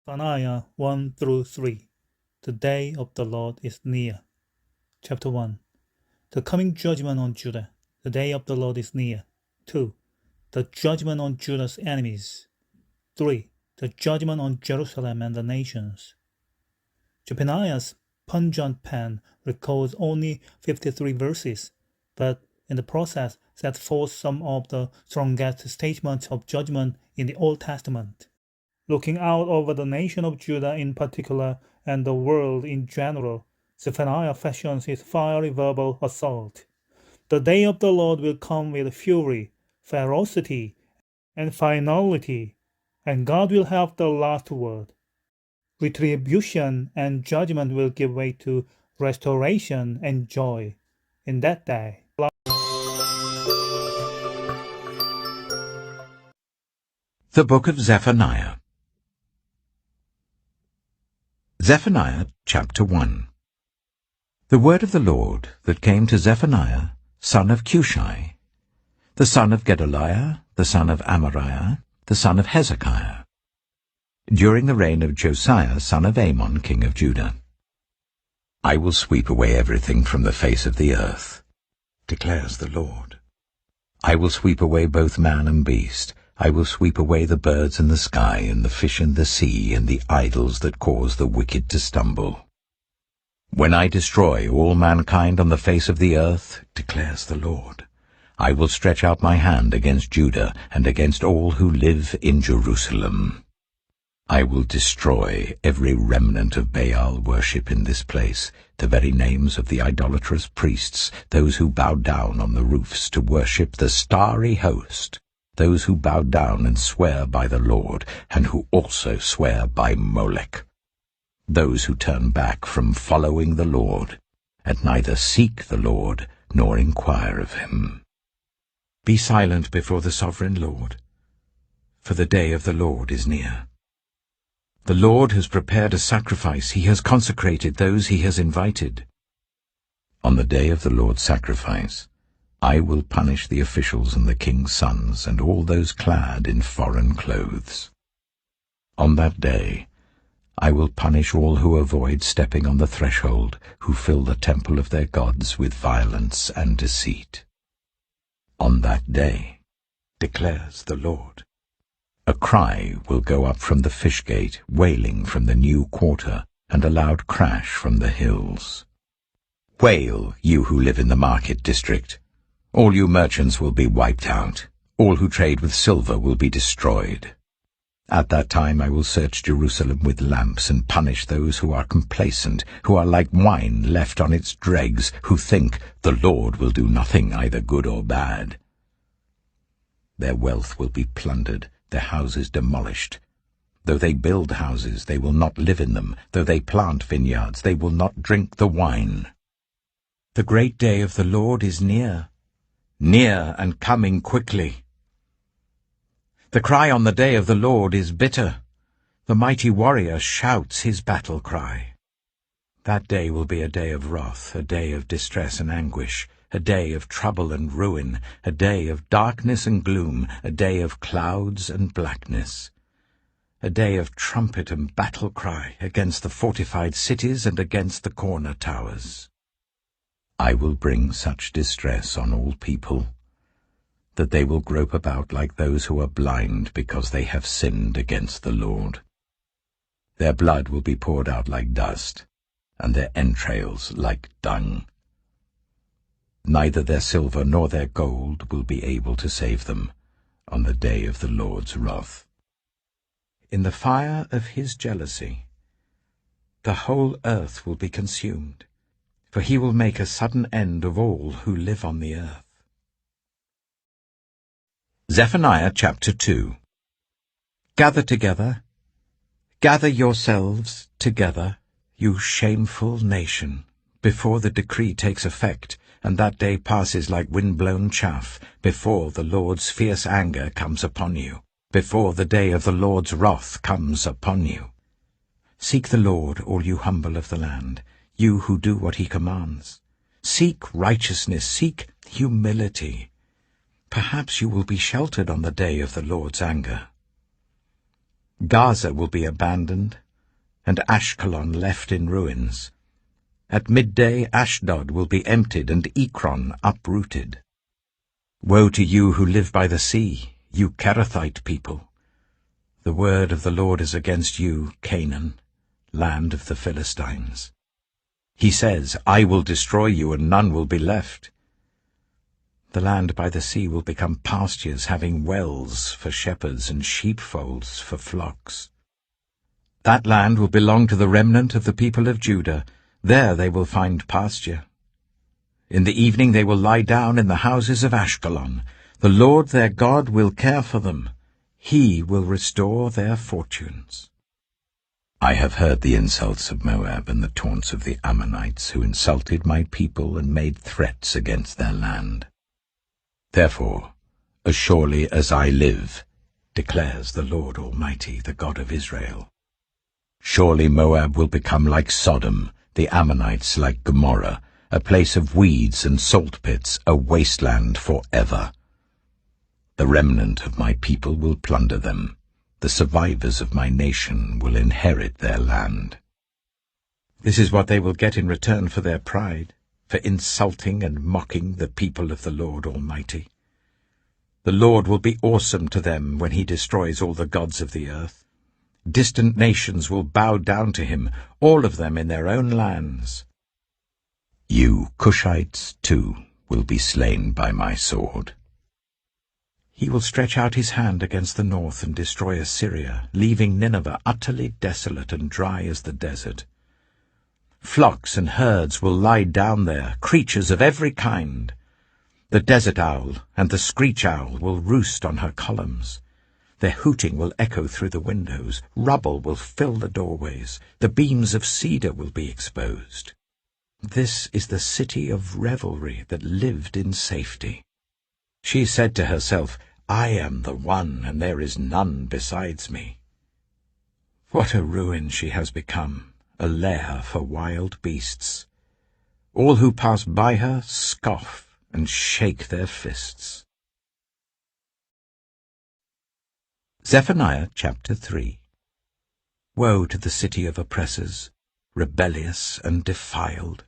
Zephaniah 1 through 3. The day of the Lord is near. Chapter 1. The coming judgment on Judah. The day of the Lord is near. 2. The judgment on Judah's enemies. 3. The judgment on Jerusalem and the nations. Zephaniah's pungent pen records only 53 verses, but in the process sets forth some of the strongest statements of judgment in the Old Testament. Looking out over the nation of Judah in particular and the world in general, Zephaniah fashions his fiery verbal assault. The day of the Lord will come with fury, ferocity, and finality, and God will have the last word. Retribution and judgment will give way to restoration and joy in that day. The Book of Zephaniah. Zephaniah chapter 1. The word of the Lord that came to Zephaniah, son of Cushi, the son of Gedaliah, the son of Amariah, the son of Hezekiah, during the reign of Josiah, son of Amon, king of Judah. I will sweep away everything from the face of the earth, declares the Lord. I will sweep away both man and beast. I will sweep away the birds in the sky, and the fish in the sea, and the idols that cause the wicked to stumble. When I destroy all mankind on the face of the earth, declares the Lord, I will stretch out my hand against Judah and against all who live in Jerusalem. I will destroy every remnant of Baal worship in this place, the very names of the idolatrous priests, those who bow down on the roofs to worship the starry host, those who bow down and swear by the Lord, and who also swear by Molech, those who turn back from following the Lord, and neither seek the Lord nor inquire of him. Be silent before the sovereign Lord, for the day of the Lord is near. The Lord has prepared a sacrifice. He has consecrated those he has invited. On the day of the Lord's sacrifice, I will punish the officials and the king's sons and all those clad in foreign clothes. On that day, I will punish all who avoid stepping on the threshold, who fill the temple of their gods with violence and deceit. On that day, declares the Lord, a cry will go up from the fish gate, wailing from the new quarter, and a loud crash from the hills. Wail, you who live in the market district. All you merchants will be wiped out. All who trade with silver will be destroyed. At that time I will search Jerusalem with lamps and punish those who are complacent, who are like wine left on its dregs, who think the Lord will do nothing either good or bad. Their wealth will be plundered, their houses demolished. Though they build houses, they will not live in them. Though they plant vineyards, they will not drink the wine. The great day of the Lord is near. Near and coming quickly. The cry on the day of the Lord is bitter. The mighty warrior shouts his battle cry. That day will be a day of wrath, a day of distress and anguish, a day of trouble and ruin, a day of darkness and gloom, a day of clouds and blackness, a day of trumpet and battle cry against the fortified cities and against the corner towers. I will bring such distress on all people, that they will grope about like those who are blind because they have sinned against the Lord. Their blood will be poured out like dust, and their entrails like dung. Neither their silver nor their gold will be able to save them on the day of the Lord's wrath. In the fire of his jealousy, the whole earth will be consumed, for he will make a sudden end of all who live on the earth. Zephaniah chapter 2. Gather together, gather yourselves together, you shameful nation, before the decree takes effect, and that day passes like wind-blown chaff, before the Lord's fierce anger comes upon you, before the day of the Lord's wrath comes upon you. Seek the Lord, all you humble of the land, you who do what he commands. Seek righteousness, seek humility. Perhaps you will be sheltered on the day of the Lord's anger. Gaza will be abandoned, and Ashkelon left in ruins. At midday Ashdod will be emptied, and Ekron uprooted. Woe to you who live by the sea, you Kerathite people! The word of the Lord is against you, Canaan, land of the Philistines. He says, I will destroy you, and none will be left. The land by the sea will become pastures, having wells for shepherds and sheepfolds for flocks. That land will belong to the remnant of the people of Judah. There they will find pasture. In the evening they will lie down in the houses of Ashkelon. The Lord their God will care for them. He will restore their fortunes. I have heard the insults of Moab and the taunts of the Ammonites, who insulted my people and made threats against their land. Therefore, as surely as I live, declares the Lord Almighty, the God of Israel, surely Moab will become like Sodom, the Ammonites like Gomorrah, a place of weeds and salt pits, a wasteland forever. The remnant of my people will plunder them. The survivors of my nation will inherit their land. This is what they will get in return for their pride, for insulting and mocking the people of the Lord Almighty. The Lord will be awesome to them when he destroys all the gods of the earth. Distant nations will bow down to him, all of them in their own lands. You Cushites, too, will be slain by my sword. He will stretch out his hand against the north and destroy Assyria, leaving Nineveh utterly desolate and dry as the desert. Flocks and herds will lie down there, creatures of every kind. The desert owl and the screech owl will roost on her columns. Their hooting will echo through the windows. Rubble will fill the doorways. The beams of cedar will be exposed. This is the city of revelry that lived in safety. She said to herself, I am the one, and there is none besides me. What a ruin she has become, a lair for wild beasts. All who pass by her scoff and shake their fists. Zephaniah chapter 3. Woe to the city of oppressors, rebellious and defiled.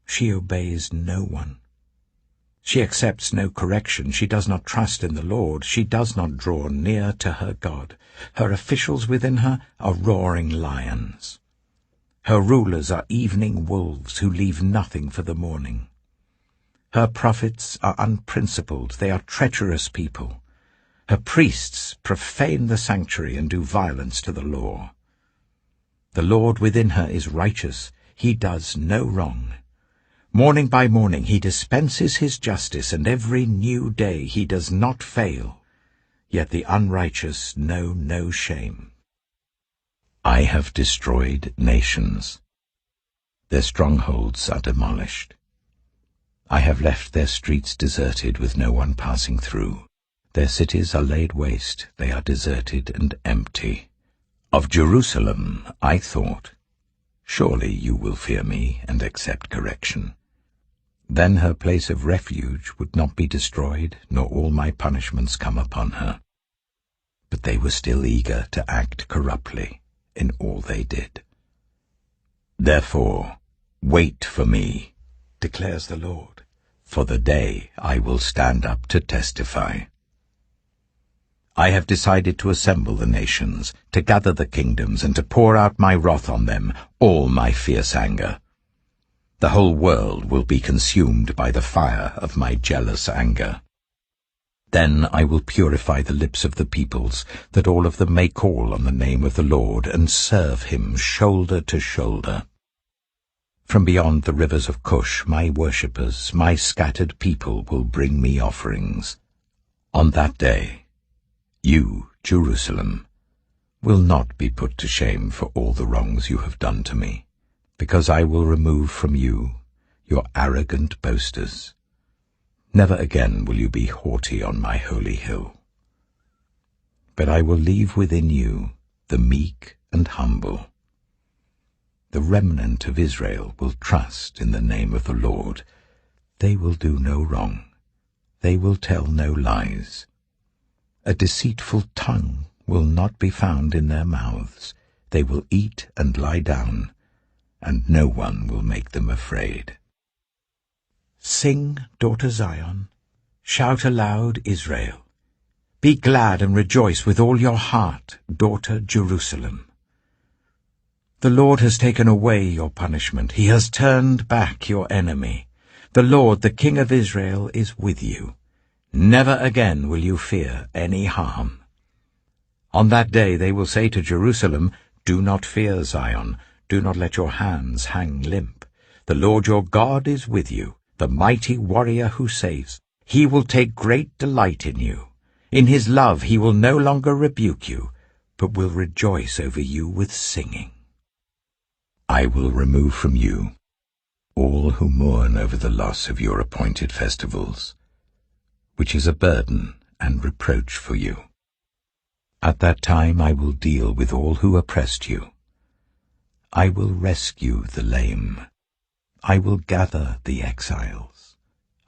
She obeys no one. She accepts no correction. She does not trust in the Lord. She does not draw near to her God. Her officials within her are roaring lions. Her rulers are evening wolves who leave nothing for the morning. Her prophets are unprincipled. They are treacherous people. Her priests profane the sanctuary and do violence to the law. The Lord within her is righteous. He does no wrong. Morning by morning he dispenses his justice, and every new day he does not fail. Yet the unrighteous know no shame. I have destroyed nations. Their strongholds are demolished. I have left their streets deserted with no one passing through. Their cities are laid waste. They are deserted and empty. Of Jerusalem I thought, surely you will fear me and accept correction. Then her place of refuge would not be destroyed, nor all my punishments come upon her. But they were still eager to act corruptly in all they did. Therefore, wait for me, declares the Lord, for the day I will stand up to testify. I have decided to assemble the nations, to gather the kingdoms, and to pour out my wrath on them, all my fierce anger. The whole world will be consumed by the fire of my jealous anger. Then I will purify the lips of the peoples, that all of them may call on the name of the Lord and serve him shoulder to shoulder. From beyond the rivers of Cush, my worshippers, my scattered people, will bring me offerings. On that day, you, Jerusalem, will not be put to shame for all the wrongs you have done to me, because I will remove from you your arrogant boasters. Never again will you be haughty on my holy hill. But I will leave within you the meek and humble. The remnant of Israel will trust in the name of the Lord. They will do no wrong. They will tell no lies. A deceitful tongue will not be found in their mouths. They will eat and lie down, and no one will make them afraid. Sing, daughter Zion. Shout aloud, Israel. Be glad and rejoice with all your heart, daughter Jerusalem. The Lord has taken away your punishment. He has turned back your enemy. The Lord, the King of Israel, is with you. Never again will you fear any harm. On that day they will say to Jerusalem, do not fear, Zion. Do not let your hands hang limp. The Lord your God is with you, the mighty warrior who saves. He will take great delight in you. In his love he will no longer rebuke you, but will rejoice over you with singing. I will remove from you all who mourn over the loss of your appointed festivals, which is a burden and reproach for you. At that time I will deal with all who oppressed you. I will rescue the lame. I will gather the exiles.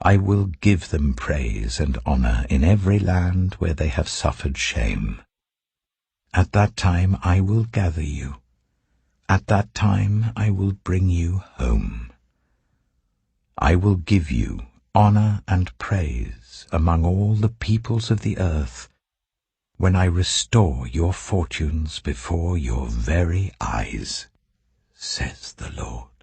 I will give them praise and honor in every land where they have suffered shame. At that time I will gather you. At that time I will bring you home. I will give you honor and praise among all the peoples of the earth, when I restore your fortunes before your very eyes, says the Lord.